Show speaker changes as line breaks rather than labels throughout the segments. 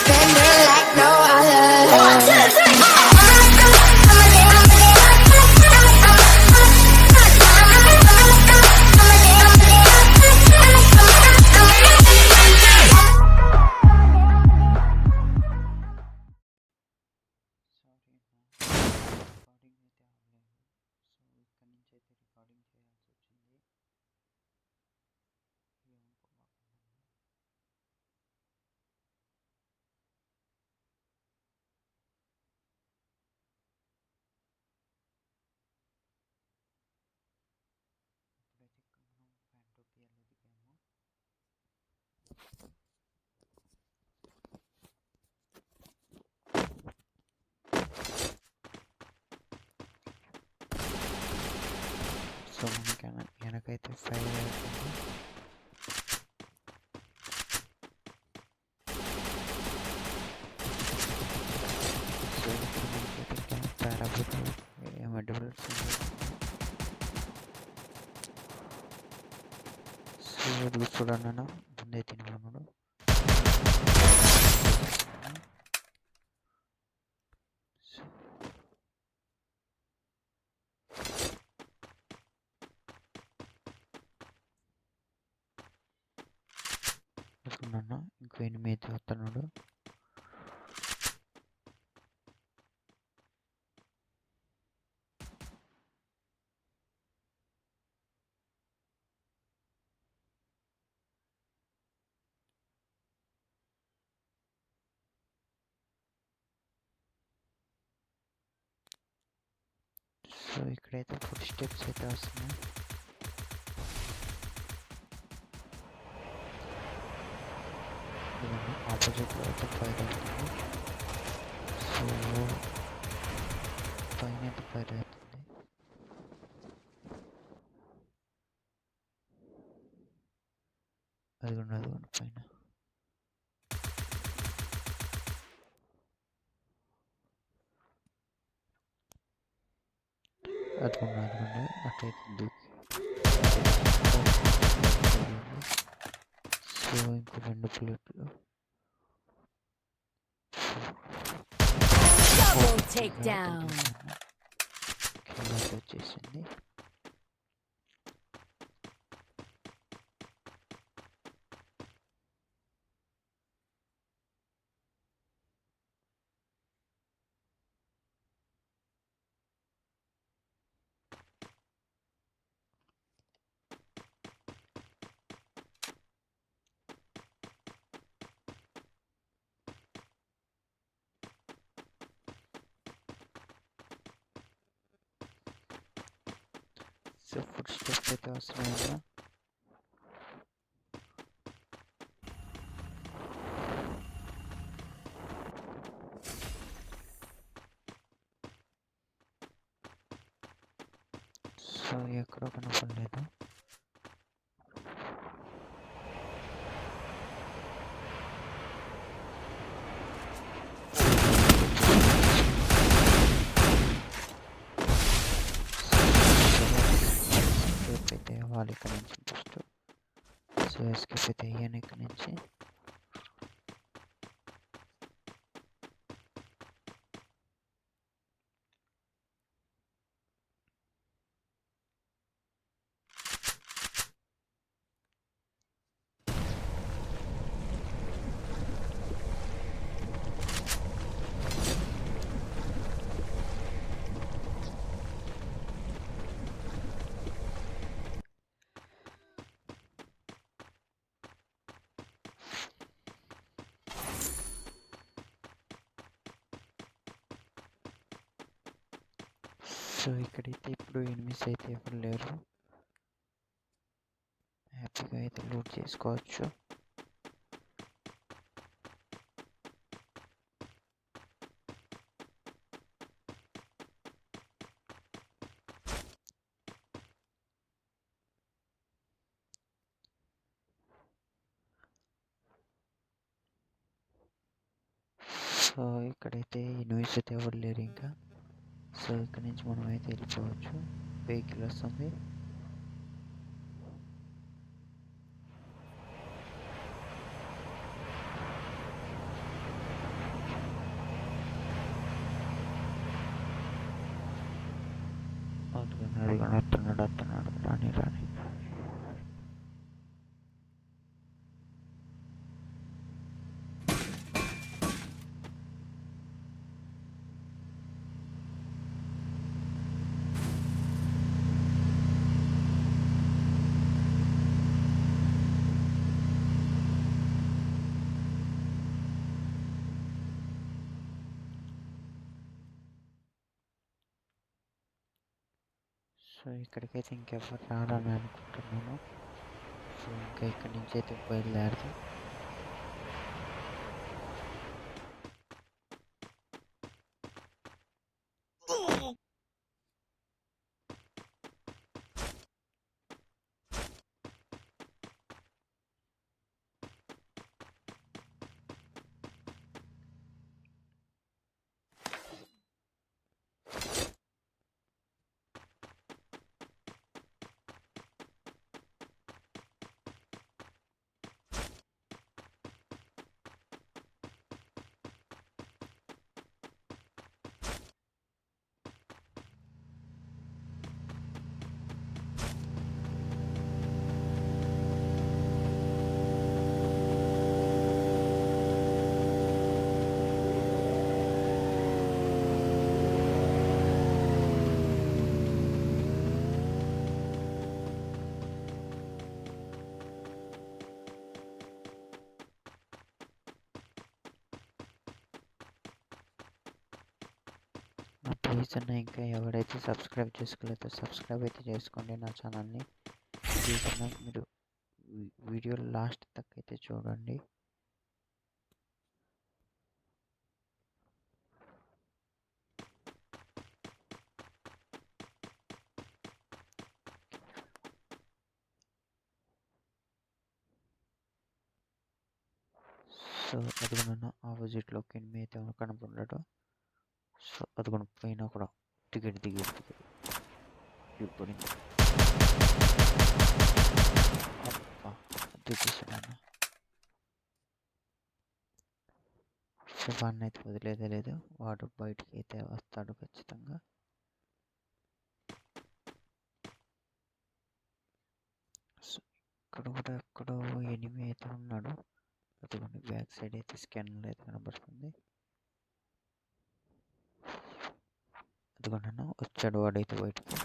Spinning like no other. 1, 2, 3, 4.
So మనకి వెనకైతే fire అవుతుంది. So ఇప్పుడు మనకైతే పారాబుల్ మల్టిపుల్స్. సో ఇది చూడండి అన్న ముందే తినమన్నాడు. అనుకున్నాను ఇంకో ఎనిమిది అయితే వస్తున్నాడు. సో ఇక్కడైతే ఫుడ్ స్టెప్స్ అయితే వస్తున్నాయి. ఆపోజిట్లో అయితే ఫైర్ అవుతుంది. సో పైన అయితే ఫైర్ అవుతుంది. అది ఉన్నది పైన. అది అటైతే దూకి. సో ఇంకో 2 ప్లేట్లు.
Double takedown.
కింద వచ్చేసింది. సో ఫుడ్ స్టెప్స్ అయితే వస్తున్నాయి కదా. సో ఎక్కడో కనపడలేదు. అయితే వాళ్ళు ఇక్కడ నుంచి ఫస్ట్. సో ఎస్కేప్ అయితే అయ్యాను ఇక్కడ నుంచి. సో ఇక్కడైతే ఇప్పుడు ఎనిమిస్ అయితే ఎవరు లేరు. హ్యాపీగా అయితే లూట్ చేసుకోవచ్చు. సో ఇక్కడైతే ఎనిమిస్ అయితే ఎవరు లేరు ఇంకా. సో ఇక్కడ నుంచి మనం అయితే వెళ్ళిపోవచ్చు. వెహికల్ వస్తుంది. అది కూడా వస్తున్నాడు రాని రాని. సో ఇక్కడికైతే ఇంకెవరు రారని అనుకుంటున్నాను. సో ఇంకా ఇక్కడి నుంచి అయితే బయలుదేరదాం. ప్లీజ్ అన్న ఇంకా ఎవరైతే సబ్స్క్రైబ్ చేసుకోలేదో సబ్స్క్రైబ్ అయితే చేసుకోండి నా ఛానల్ని. ప్లీజ్ అన్న మీరు వీడియో లాస్ట్ దాకా అయితే చూడండి. సో అది మన ఆపోజిట్లోకి ఎనిమిది అయితే కనపడ్డాడు. సో అది కూడా పోయినా కూడా టికెట్ ఇప్పుడు దిగేసాడన్న. సో వాడిని అయితే వదిలేదే లేదు, వాడు బయటికి అయితే వస్తాడు ఖచ్చితంగా. సో ఇక్కడ కూడా ఎక్కడో ఎనిమిది అయితే ఉన్నాడు. అదిగోండి బ్యాక్ సైడ్ అయితే స్కానర్ అయితే కనబడుతుంది. అదిగోండి వచ్చాడు వాడైతే బయటికి.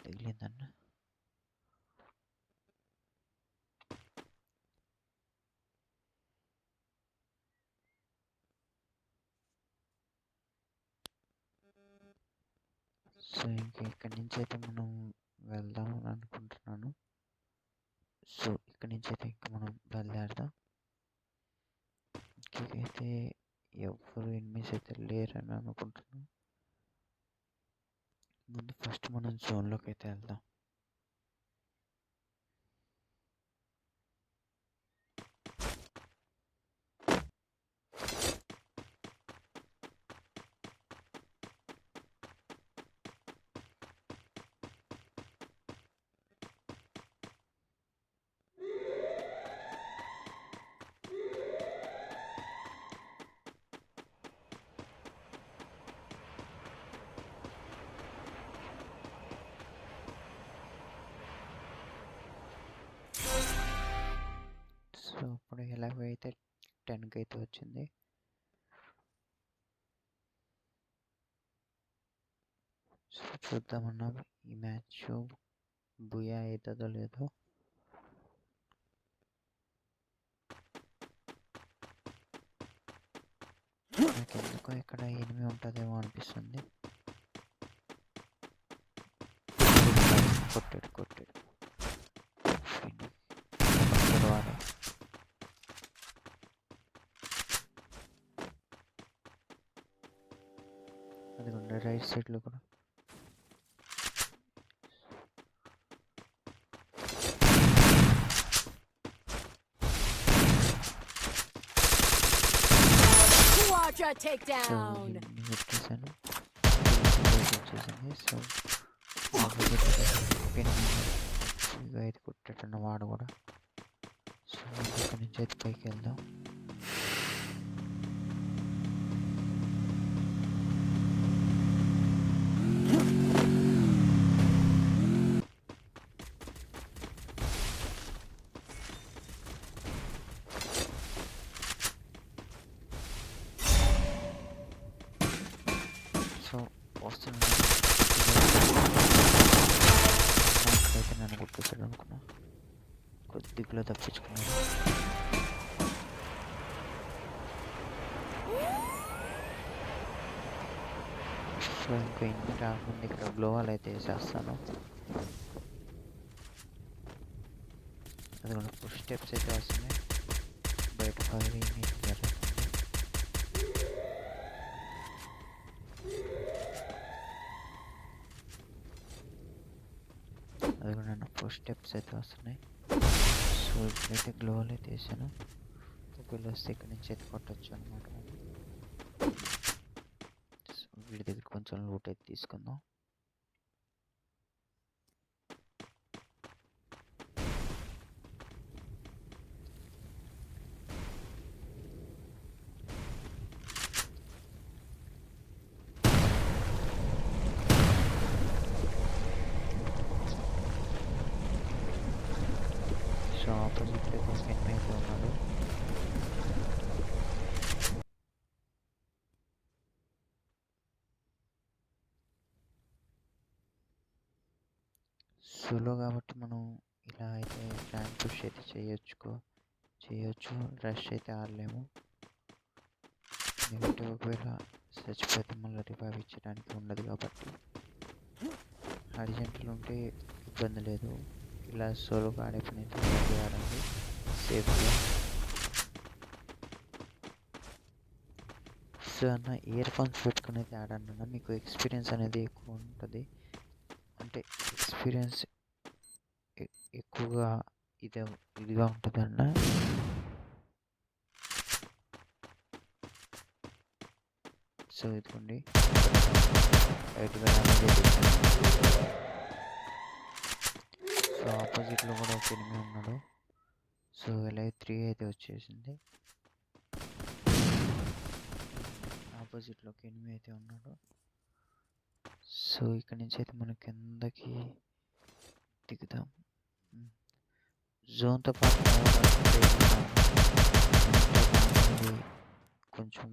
తగిలిందన్న. సో ఇంకా ఇక్కడి నుంచి అయితే మనం వెళ్దామని అనుకుంటున్నాను. సో ఇక్కడి నుంచి అయితే ఇంకా మనం బయలుదేరదాం. ఇంకైతే ఎవరు ఎనిమిస్ అయితే లేరని అనుకుంటున్నాం. ముందు ఫస్ట్ మనం జోన్లోకి అయితే వెళ్దాం. సో ఇప్పుడు ఎలాగైతే 10కి అయితే వచ్చింది. సో చూద్దామన్నా ఈ మ్యాచ్ బుయా అవుతుందో లేదో. నాకు ఎందుకో ఇక్కడ ఎనిమిది ఉంటుందేమో అనిపిస్తుంది. కొట్టాడు అదిగోండి రైట్ సైడ్లో కూడా. వచ్చేసాను వచ్చేసింది. సో అయితే కొట్టేటన్న వాడు కూడా. ఇక్కడి నుంచి అయితే పైకి వెళ్దాం. సో వస్తున్నాను. ఇక్కడైతే నన్ను కొట్టేసాడు అనుకున్నా. కొద్దిగా తప్పించుకున్నాను. సో ఇంకా ఇంటి రాకముందు ఇక్కడ గ్లోవాల్ అయితే వేసేస్తాను. అది కూడా పుష్ స్టెప్స్ అయితే వస్తున్నాయి. బయట ఫైరింగ్ అయితే జరుగుతుంది. అది కూడా నన్ను పుష్ స్టెప్స్ అయితే వస్తున్నాయి. సో ఇప్పుడైతే గ్లోవాల్ అయితే వేసాను. ఒకవేళ వస్తే ఇక్కడ నుంచి అయితే కొట్టచ్చు అనమాట. వీడి దగ్గర కొంచెం లూట్ అయితే తీసుకుందాం. సో ఆపోజిట్లో ఒక ఎనిమిది అయితే ఉన్నాడు. సోలో కాబట్టి మనం ఇలా అయితే ర్యాంక్ పుష్ అయితే చేయొచ్చు. రష్ అయితే ఆడలేము. ఎందుకంటే ఒకవేళ చచ్చిపోతే మళ్ళీ రివైవ్ ఇచ్చడానికి ఉండదు కాబట్టి. అర్జెంట్లు ఉంటే ఇబ్బంది లేదు. ఇలా సోలోగా ఆడే పని అయితే ఆడండి సేఫ్గా. సో అన్న ఇయర్ ఫోన్స్ పెట్టుకుని అయితే ఆడండి అన్న. మీకు ఎక్స్పీరియన్స్ అనేది ఎక్కువ ఉంటుంది. అంటే ఎక్స్పీరియన్స్ ఎక్కువగా ఇదిగా ఉంటుంది అన్న. సో ఇదిగోండి బయటగా సో ఆపోజిట్లో కూడా ఒక ఎనిమిది ఉన్నాడు. సో ఇలా 3 అయితే వచ్చేసింది. ఆపోజిట్లో ఒక ఎనిమిది అయితే ఉన్నాడు. సో ఇక్కడ నుంచి అయితే మనం కిందకి దిగుదాం. జోన్తో పాటు కొంచెం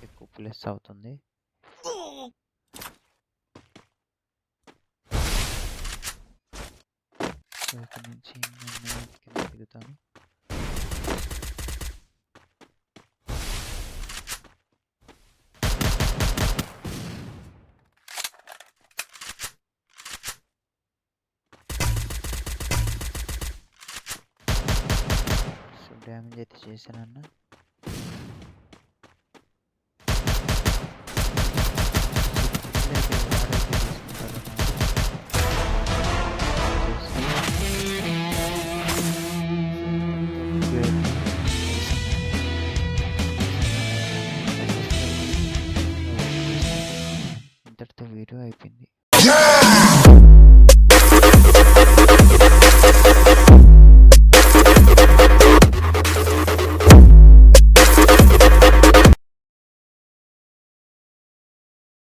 ఎక్కువ ప్లస్ అవుతుంది. సో ఇక్కడ నుంచి నేను కింద దిగుతాను. సో డ్యామేజ్ అయితే చేశానన్న. ఇంతటితో వీడియో అయిపోయింది.